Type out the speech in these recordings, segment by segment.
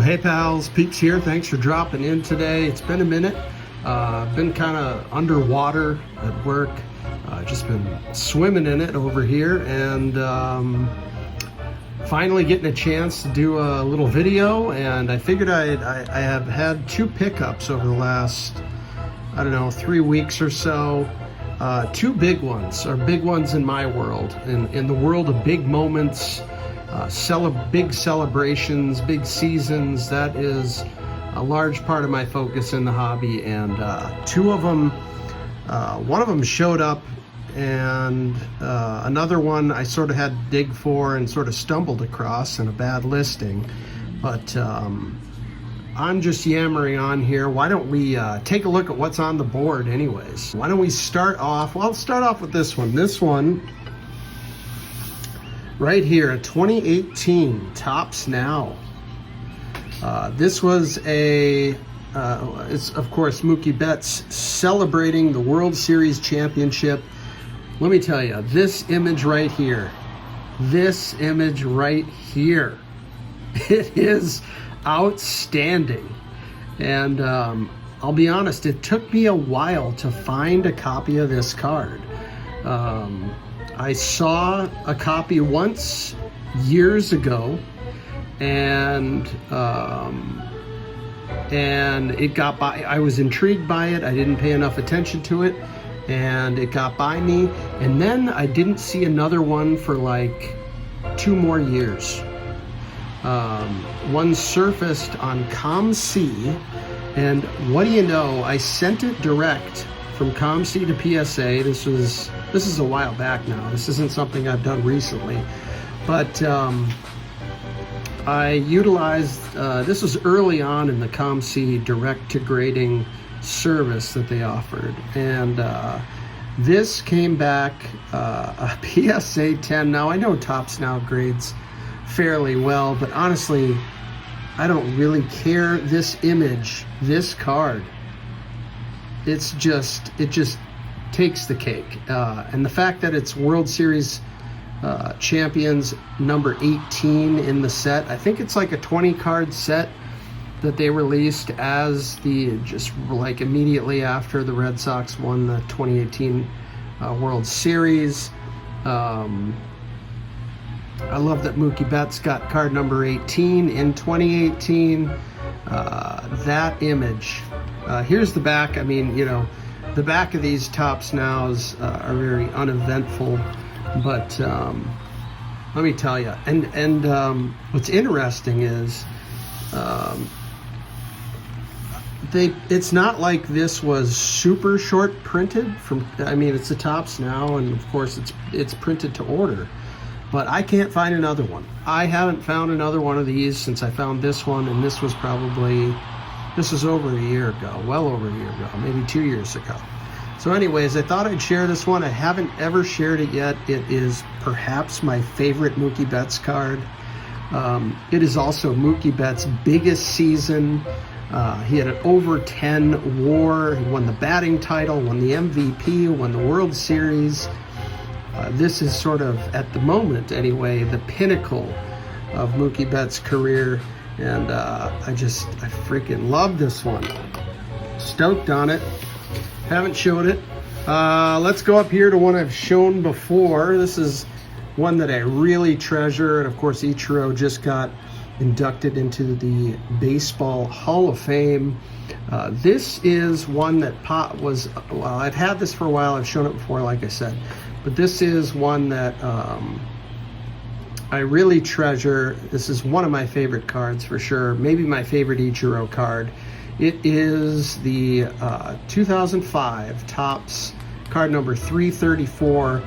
Hey pals, Peeps here. Thanks for dropping in today. It's been a minute. Been kind of underwater at work. Just been swimming in it over here, and finally getting a chance to do a little video. And I figured I have had two pickups over the last, I don't know, 3 weeks or so. Two big ones, or big ones in my world, in the world of big moments. Big celebrations, big seasons. That is a large part of my focus in the hobby, and two of them, one of them showed up, and another one I sort of had to dig for and sort of stumbled across in a bad listing. But I'm just yammering on here. Why don't we take a look at what's on the board anyways? Why don't we start off, well, let's start off with this one. This one right here, a 2018 Topps Now. This was it's of course Mookie Betts celebrating the World Series championship. Let me tell you, this image right here, it is outstanding. And I'll be honest, it took me a while to find a copy of this card. I saw a copy once years ago, and it got by. I was intrigued by it. I didn't pay enough attention to it, and it got by me. And then I didn't see another one for like 2 more years. One surfaced on ComC, and what do you know? I sent it direct from ComC to PSA. This is a while back now. This isn't something I've done recently, but I utilized, this was early on in the ComC direct to grading service that they offered, and this came back a PSA 10. Now I know Topps Now grades fairly well, but honestly, I don't really care. This image, this card, it just takes the cake. And the fact that it's World Series champions number 18 in the set. I think it's like a 20 card set that they released as just like immediately after the Red Sox won the 2018 World Series. I love that Mookie Betts got card number 18 in 2018. That image. Here's the back. I mean, you know, the back of these Topps Nows are very uneventful, but let me tell you. And what's interesting is it's not like this was super short printed from. I mean, it's the Topps Now, and of course it's printed to order. But I can't find another one. I haven't found another one of these since I found this one, and this was over a year ago, well over a year ago, maybe 2 years ago. So anyways, I thought I'd share this one. I haven't ever shared it yet. It is perhaps my favorite Mookie Betts card. It is also Mookie Betts' biggest season. He had an over 10 WAR. He won the batting title, won the MVP, won the World Series. This is sort of, at the moment anyway, the pinnacle of Mookie Betts' career, and I freaking love this one. Stoked on it. Haven't showed it. Let's go up here to one I've shown before. This is one that I really treasure, and of course Ichiro just got inducted into the Baseball Hall of Fame. This is one that well, I've had this for a while. I've shown it before, like I said. But this is one that I really treasure. This is one of my favorite cards for sure. Maybe my favorite Ichiro card. It is the 2005 Topps card number 334.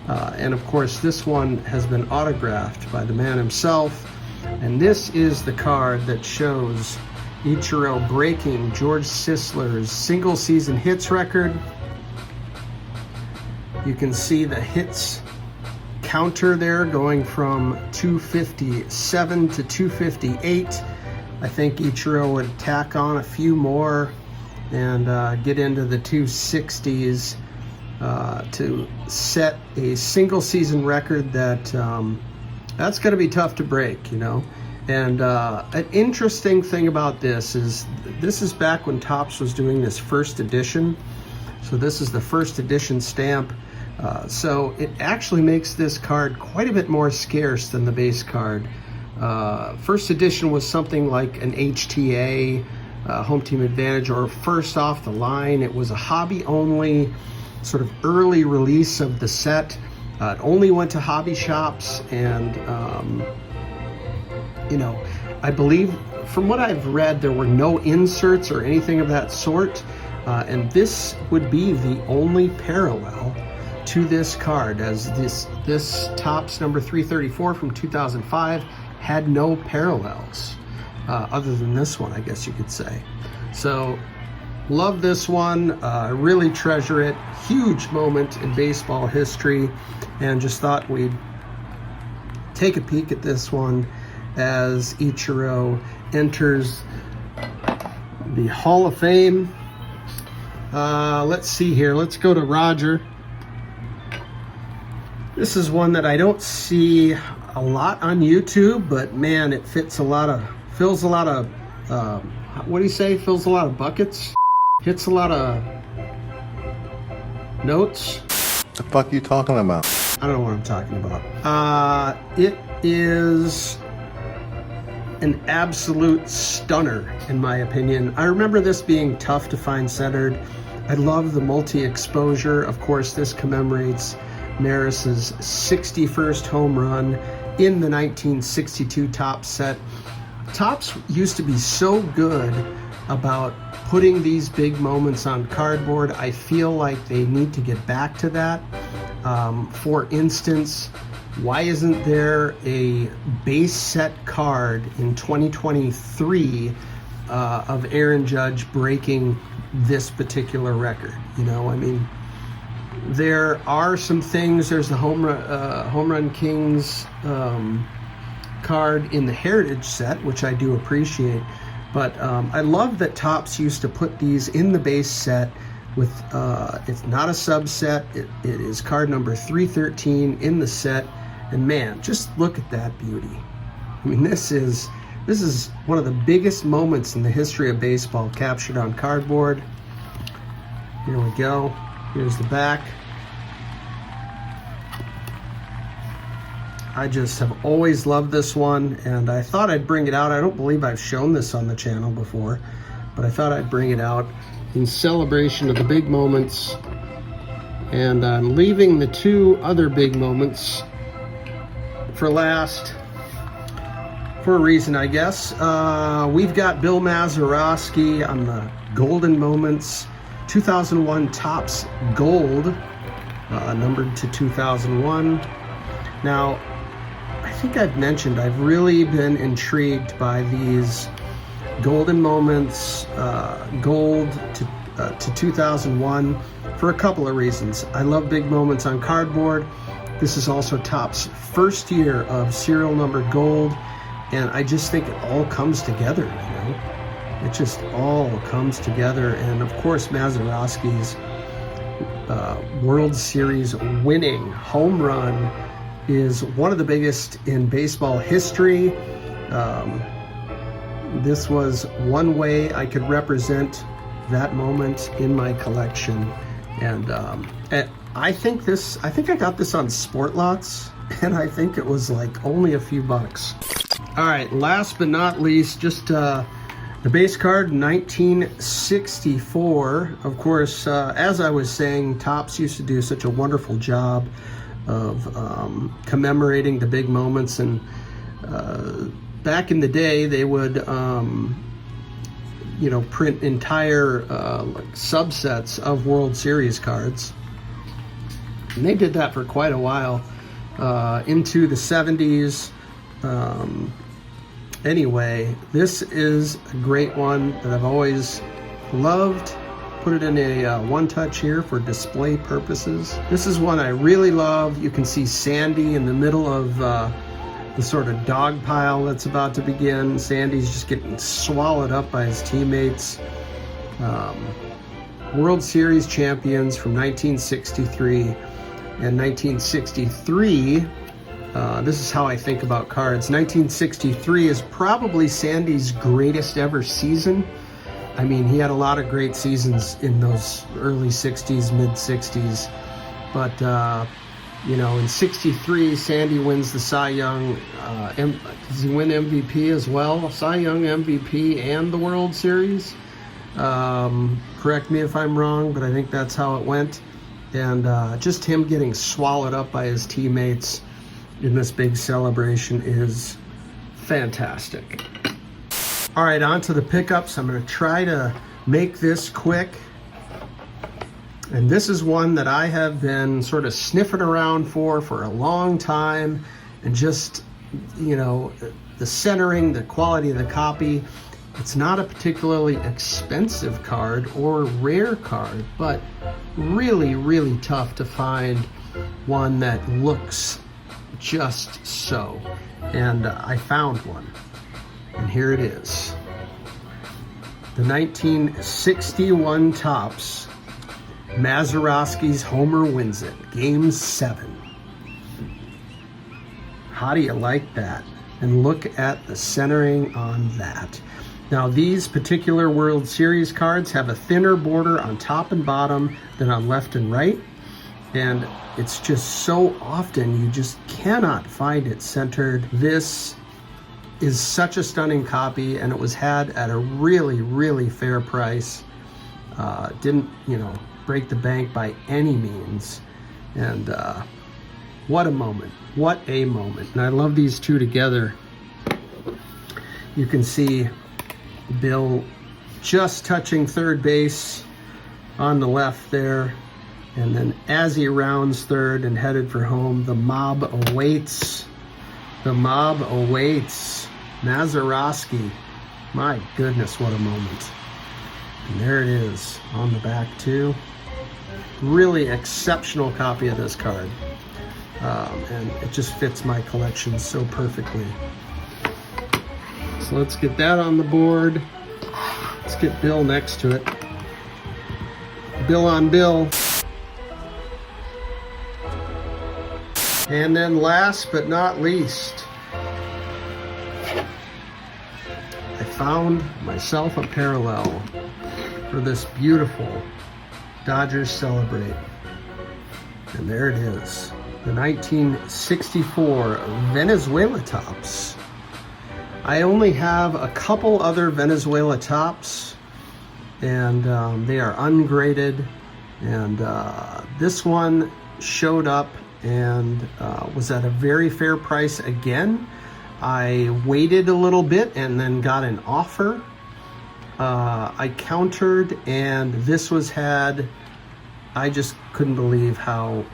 And of course, this one has been autographed by the man himself. And this is the card that shows Ichiro breaking George Sisler's single season hits record. You can see the hits counter there going from 257 to 258. I think Ichiro would tack on a few more and get into the 260s to set a single season record that that's going to be tough to break, you know. And an interesting thing about this is back when Topps was doing this first edition. So this is the first edition stamp. So it actually makes this card quite a bit more scarce than the base card. First edition was something like an HTA, Home Team Advantage, or first off the line. It was a hobby only sort of early release of the set. It only went to hobby shops, and you know, I believe from what I've read, there were no inserts or anything of that sort, and this would be the only parallel to this card, as this Topps number 334 from 2005 had no parallels other than this one, I guess you could say. So love this one, really treasure it. Huge moment in baseball history, and just thought we'd take a peek at this one as Ichiro enters the Hall of Fame. Let's see here. Let's go to Roger. This is one that I don't see a lot on YouTube, but man, it fills a lot of, what do you say? Fills a lot of buckets, hits a lot of notes. The fuck you talking about? I don't know what I'm talking about. It is an absolute stunner, in my opinion. I remember this being tough to find centered. I love the multi-exposure. Of course, this commemorates Maris's 61st home run in the 1962 Topps set. Topps used to be so good about putting these big moments on cardboard. I feel like they need to get back to that. For instance, why isn't there a base set card in 2023 of Aaron Judge breaking this particular record? You know, I mean, there are some things. There's the Home Run Kings card in the Heritage set, which I do appreciate. But I love that Topps used to put these in the base set with, it's not a subset. It is card number 313 in the set. And man, just look at that beauty. I mean, this is one of the biggest moments in the history of baseball captured on cardboard. Here we go. Here's the back. I just have always loved this one, and I thought I'd bring it out. I don't believe I've shown this on the channel before, but I thought I'd bring it out in celebration of the big moments. And I'm leaving the two other big moments for last, for a reason, I guess. We've got Bill Mazeroski on the Golden Moments 2001 Topps Gold, numbered to 2001. Now, I think I've mentioned I've really been intrigued by these Golden Moments Gold to 2001 for a couple of reasons. I love big moments on cardboard. This is also Topps' first year of serial number gold, and I just think it all comes together, you know? It just all comes together. And of course, Mazeroski's World Series winning home run is one of the biggest in baseball history. This was one way I could represent that moment in my collection. And I think I got this on Sport Lots, and I think it was like only a few bucks. All right, last but not least, just the base card, 1964. Of course, as I was saying, Topps used to do such a wonderful job of commemorating the big moments, and back in the day, they would you know, print entire like subsets of World Series cards, and they did that for quite a while, into the 70s. Anyway, this is a great one that I've always loved. Put it in a one-touch here for display purposes. This is one I really love. You can see Sandy in the middle of the sort of dog pile that's about to begin. Sandy's just getting swallowed up by his teammates. World Series champions from 1963 and 1963. This is how I think about cards. 1963 is probably Sandy's greatest ever season. I mean, he had a lot of great seasons in those early 60s, mid 60s. But, you know, in 63, Sandy wins the Cy Young. Does he win MVP as well? Cy Young MVP and the World Series. Correct me if I'm wrong, but I think that's how it went. And just him getting swallowed up by his teammates in this big celebration is fantastic. All right, on to the pickups. I'm going to try to make this quick. And this is one that I have been sort of sniffing around for a long time. And just, you know, the centering, the quality of the copy. It's not a particularly expensive card or rare card, but really, really tough to find one that looks just so. And I found one. And here it is. The 1961 Topps Mazeroski's Homer Wins It, Game 7. How do you like that? And look at the centering on that. Now, these particular World Series cards have a thinner border on top and bottom than on left and right. And it's just so often you just cannot find it centered. This is such a stunning copy, and it was had at a really, really fair price. Didn't, you know, break the bank by any means. And what a moment. What a moment. And I love these two together. You can see Bill just touching third base on the left there. And then as he rounds third and headed for home, the mob awaits. The mob awaits. Mazeroski. My goodness, what a moment. And there it is on the back too. Really exceptional copy of this card. And it just fits my collection so perfectly. So let's get that on the board. Let's get Bill next to it. Bill on Bill. And then last but not least, I found myself a parallel for this beautiful Dodgers Celebrate. And there it is, the 1964 Venezuela Topps. I only have a couple other Venezuela Topps, and they are ungraded. And this one showed up and was at a very fair price again. I waited a little bit and then got an offer. I countered, and this was had, I just couldn't believe how,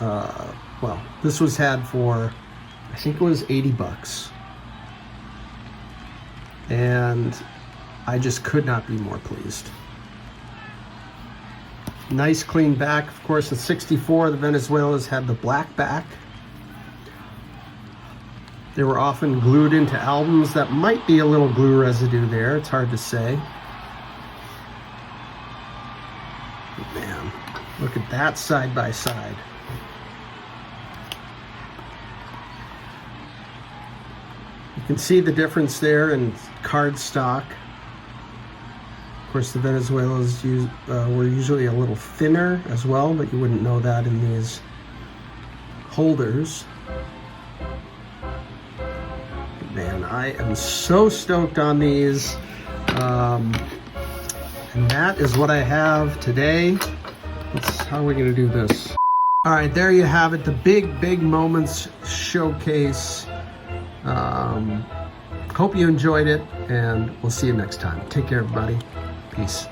well, this was had for, I think it was 80 bucks. And I just could not be more pleased. Nice clean back. Of course, in 64, the Venezuelans had the black back. They were often glued into albums. That might be a little glue residue there. It's hard to say. But man, look at that side by side. You can see the difference there in card stock. Of course, the Venezuelans were usually a little thinner as well, but you wouldn't know that in these holders. Man, I am so stoked on these. And that is what I have today. How are we going to do this? All right, there you have it. The big moments showcase. Hope you enjoyed it, and we'll see you next time. Take care, everybody. Peace.